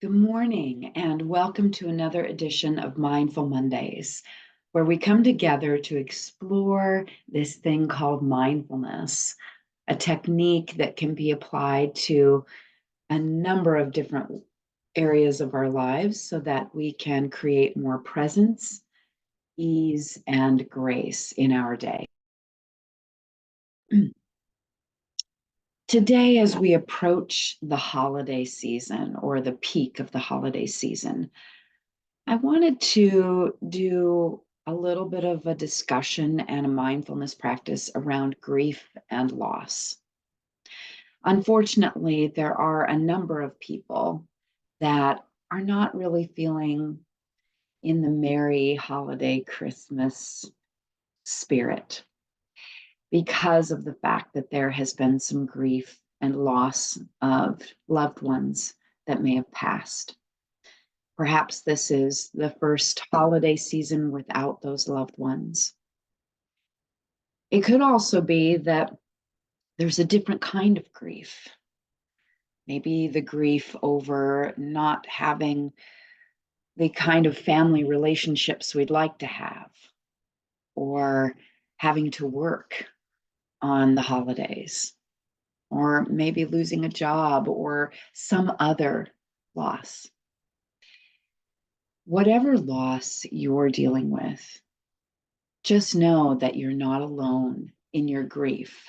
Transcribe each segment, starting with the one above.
Good morning, and welcome to another edition of Mindful Mondays, where we come together to explore this thing called mindfulness, a technique that can be applied to a number of different areas of our lives so that we can create more presence, ease, and grace in our day. Today, as we approach the holiday season or the peak of the holiday season, I wanted to do a little bit of a discussion and a mindfulness practice around grief and loss. Unfortunately, there are a number of people that are not really feeling in the merry holiday Christmas spirit because of the fact that there has been some grief and loss of loved ones that may have passed. Perhaps this is the first holiday season without those loved ones. It could also be that there's a different kind of grief. Maybe the grief over not having the kind of family relationships we'd like to have, or having to work on the holidays, or maybe losing a job or some other loss. Whatever loss you're dealing with, just know that you're not alone in your grief.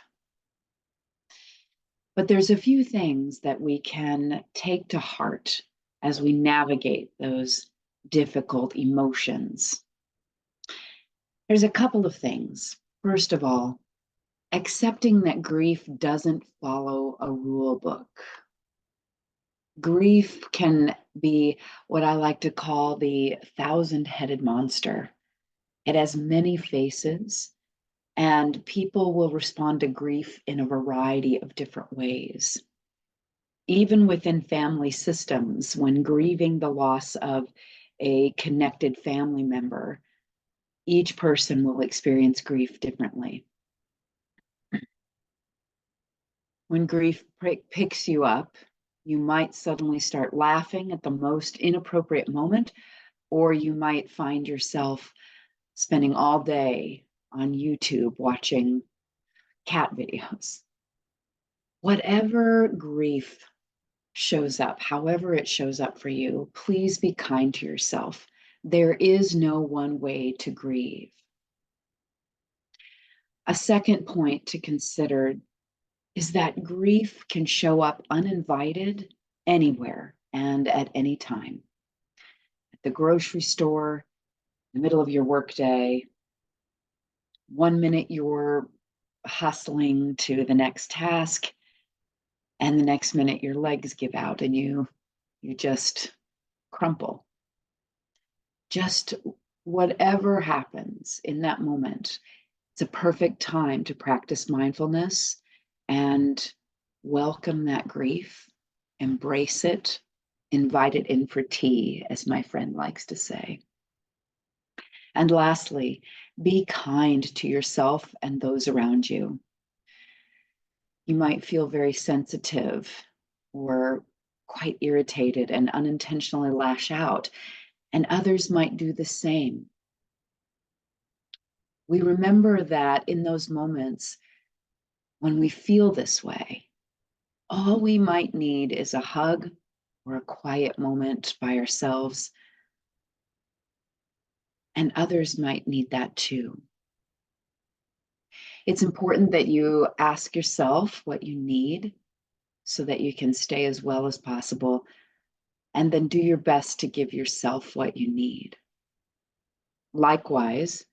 But there's a few things that we can take to heart as we navigate those difficult emotions. There's a couple of things. First of all, accepting that grief doesn't follow a rule book. Grief can be what I like to call the thousand-headed monster. It has many faces, and people will respond to grief in a variety of different ways. Even within family systems, when grieving the loss of a connected family member, each person will experience grief differently. When grief picks you up, you might suddenly start laughing at the most inappropriate moment, or you might find yourself spending all day on YouTube watching cat videos. Whatever grief shows up, however it shows up for you, please be kind to yourself. There is no one way to grieve. A second point to consider is that grief can show up uninvited anywhere and at any time. At the grocery store, in the middle of your workday, 1 minute you're hustling to the next task, and the next minute your legs give out and you just crumple. Just whatever happens in that moment, it's a perfect time to practice mindfulness and welcome that grief, embrace it, invite it in for tea, as my friend likes to say. And lastly, be kind to yourself and those around you. You might feel very sensitive or quite irritated and unintentionally lash out, and others might do the same. We remember that in those moments when we feel this way, all we might need is a hug or a quiet moment by ourselves, and others might need that too. It's important that you ask yourself what you need so that you can stay as well as possible, and then do your best to give yourself what you need. Likewise,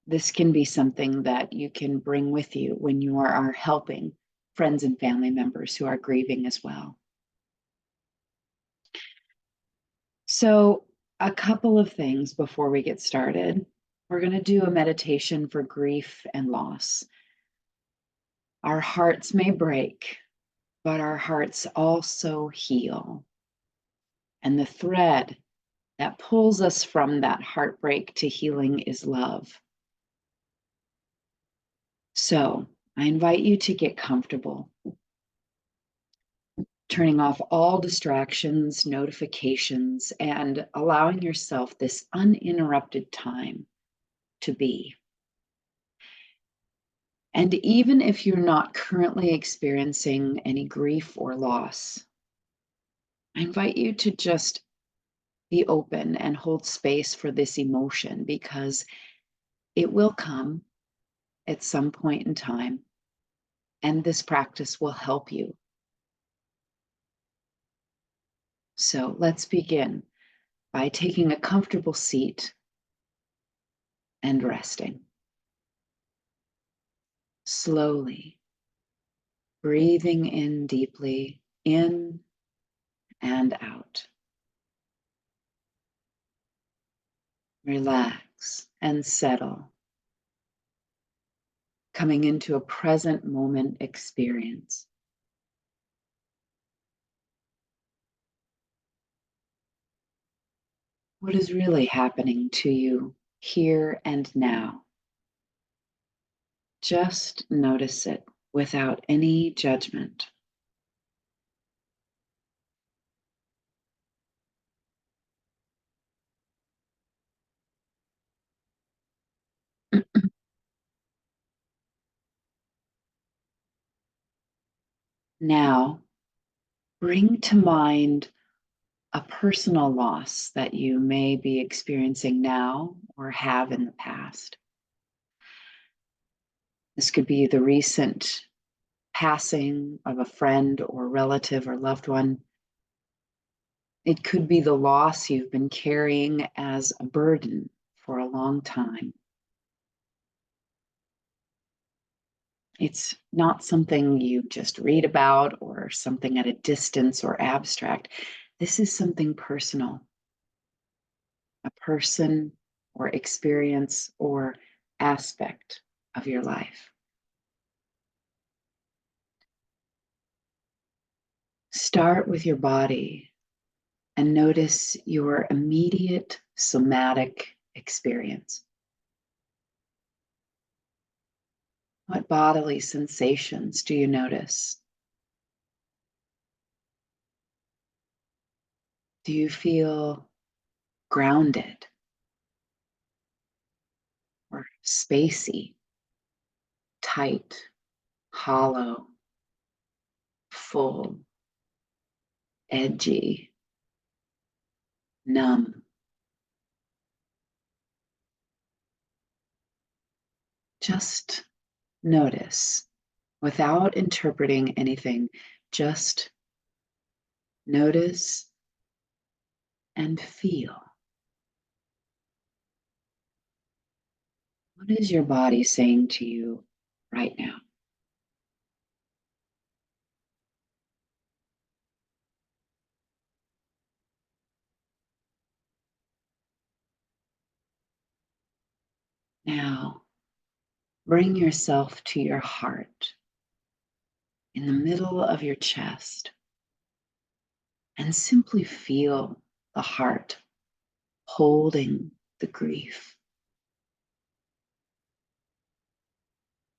this can be something that you can bring with you when you are helping friends and family members who are grieving as well. So, a couple of things before we get started. We're going to do a meditation for grief and loss. Our hearts may break, but our hearts also heal. And the thread that pulls us from that heartbreak to healing is love. So I invite you to get comfortable. turning off all distractions, notifications, and allowing yourself this uninterrupted time to be. And even if you're not currently experiencing any grief or loss, I invite you to just be open and hold space for this emotion because it will come at some point in time, and this practice will help you. So let's begin by taking a comfortable seat and resting. Slowly breathing in deeply, in and out. Relax and settle, coming into a present moment experience. What is really happening to you here and now? Just notice it without any judgment. Now, bring to mind a personal loss that you may be experiencing now or have in the past. This could be the recent passing of a friend or relative or loved one. It could be the loss you've been carrying as a burden for a long time. It's not something you just read about or something at a distance or abstract. This is something personal, a person or experience or aspect of your life. Start with your body and notice your immediate somatic experience. What bodily sensations do you notice? Do you feel grounded or spacey, tight, hollow, full, edgy, numb? Just notice without interpreting anything. Just notice and feel. What is your body saying to you right now? Now, bring yourself to your heart in the middle of your chest and simply feel the heart holding the grief,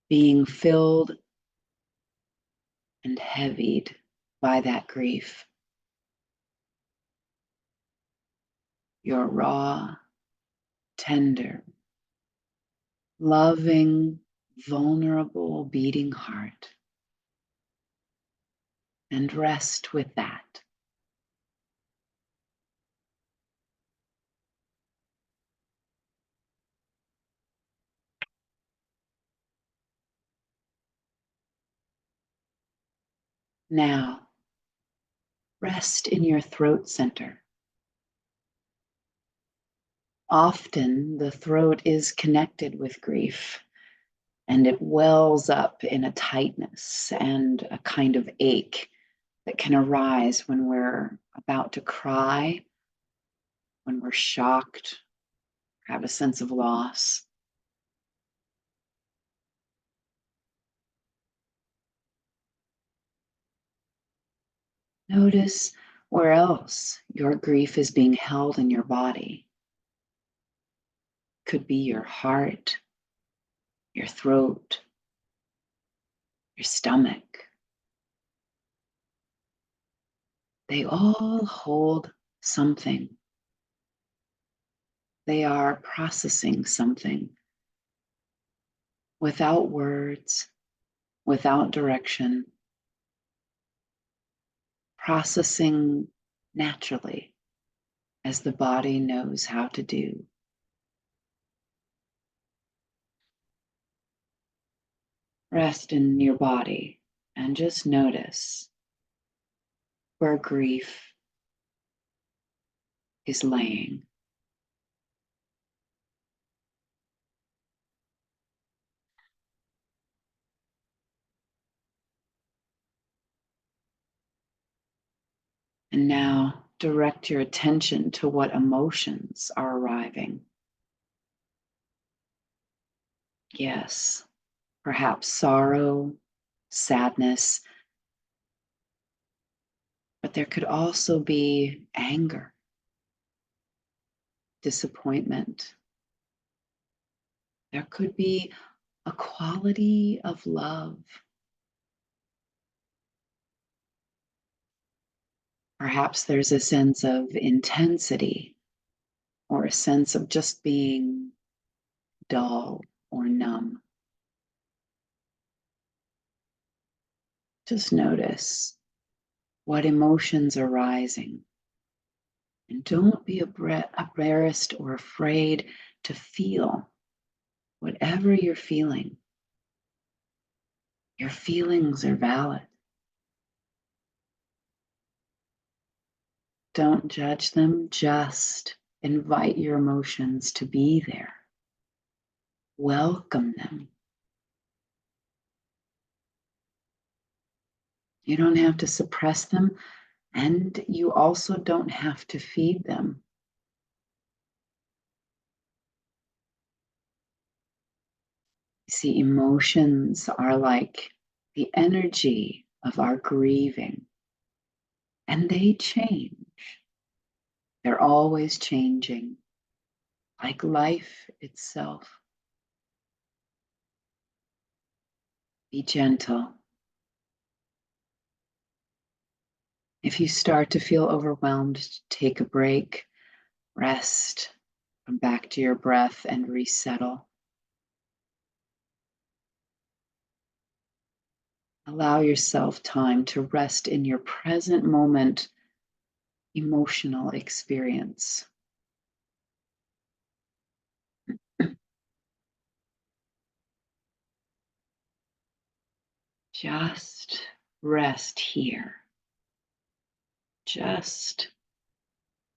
being filled and heavied by that grief. Your raw, tender, loving, vulnerable, beating heart. And rest with that. Now, rest in your throat center. Often the throat is connected with grief and it wells up in a tightness and a kind of ache that can arise when we're about to cry, when we're shocked, have a sense of loss. Notice where else your grief is being held in your body. Could be your heart, your throat, your stomach. They all hold something. They are processing something without words, without direction, processing naturally as the body knows how to do. Rest in your body and just notice where grief is laying. And now direct your attention to what emotions are arriving. Yes, perhaps sorrow, sadness, but there could also be anger, disappointment. There could be a quality of love. Perhaps there's a sense of intensity or a sense of just being dull or numb. Just notice what emotions are rising. And don't be embarrassed or afraid to feel whatever you're feeling. Your feelings are valid. Don't judge them, just invite your emotions to be there. Welcome them. You don't have to suppress them, and you also don't have to feed them. See, emotions are like the energy of our grieving, and they change. They're always changing, like life itself. Be gentle. If you start to feel overwhelmed, take a break, rest, come back to your breath and resettle. Allow yourself time to rest in your present moment emotional experience. Just rest here. Just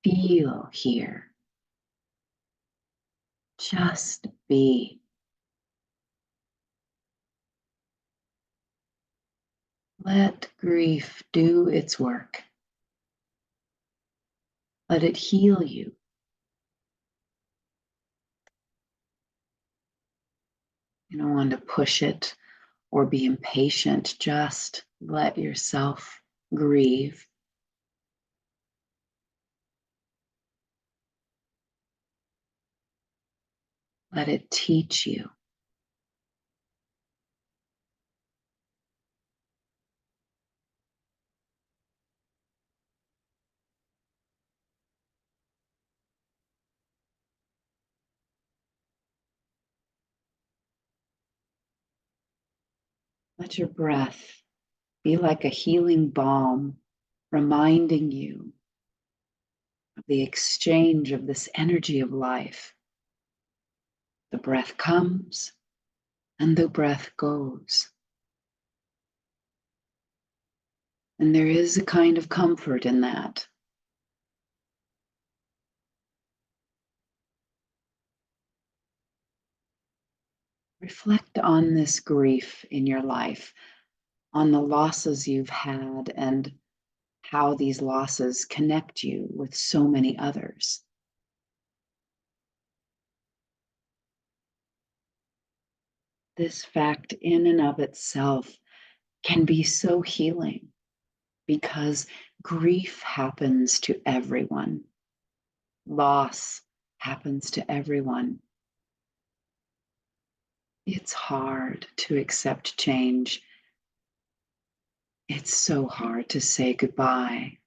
feel here. Just be. Let grief do its work. Let it heal you. You don't want to push it or be impatient. Just let yourself grieve. Let it teach you. Let your breath be like a healing balm, reminding you of the exchange of this energy of life. The breath comes and the breath goes. And there is a kind of comfort in that. Reflect on this grief in your life, on the losses you've had, and how these losses connect you with so many others. This fact, in and of itself, can be so healing because grief happens to everyone. Loss happens to everyone. It's hard to accept change. It's so hard to say goodbye.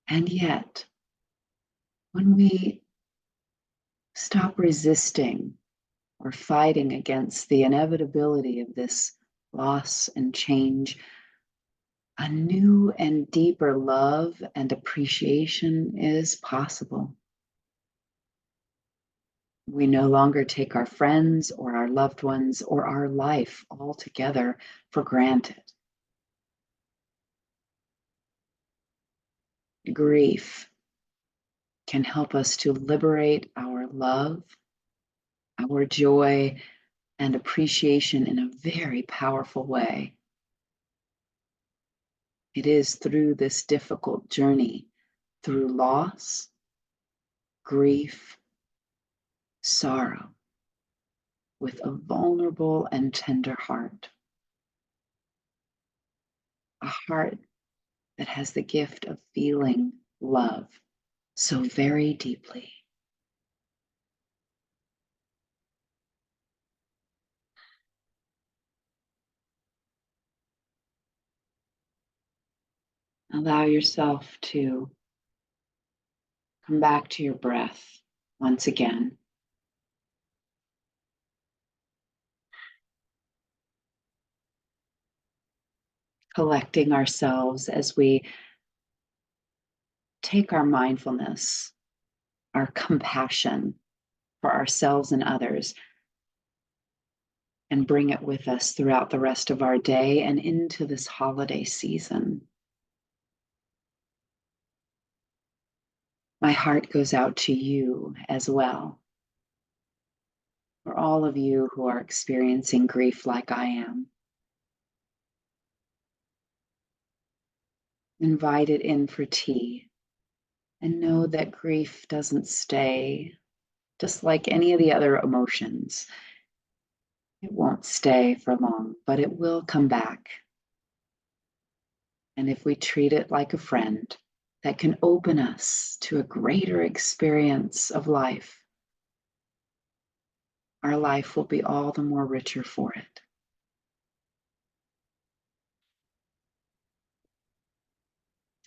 And yet, when we stop resisting or fighting against the inevitability of this loss and change, a new and deeper love and appreciation is possible. We no longer take our friends or our loved ones or our life altogether for granted. Grief can help us to liberate our love, our joy, and appreciation in a very powerful way. It is through this difficult journey, through loss, grief, sorrow, with a vulnerable and tender heart, a heart that has the gift of feeling love so very deeply. Allow yourself to come back to your breath once again. Collecting ourselves as we take our mindfulness, our compassion for ourselves and others, and bring it with us throughout the rest of our day and into this holiday season. My heart goes out to you as well, for all of you who are experiencing grief like I am. Invite it in for tea and know that grief doesn't stay, just like any of the other emotions. It won't stay for long, but it will come back. And if we treat it like a friend, that can open us to a greater experience of life, our life will be all the more richer for it.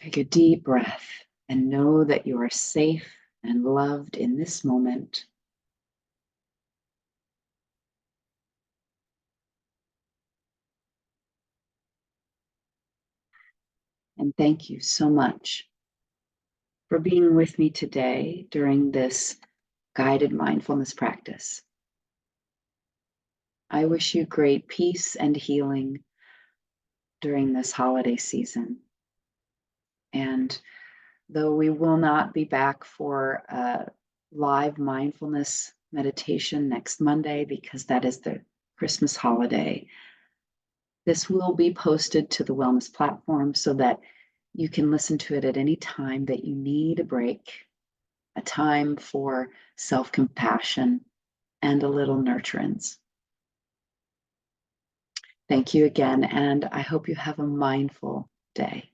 Take a deep breath and know that you are safe and loved in this moment. And thank you so much for being with me today during this guided mindfulness practice. I wish you great peace and healing during this holiday season. And though we will not be back for a live mindfulness meditation next Monday because that is the Christmas holiday, this will be posted to the wellness platform so that you can listen to it at any time that you need a break, a time for self-compassion and a little nurturance. Thank you again, and I hope you have a mindful day.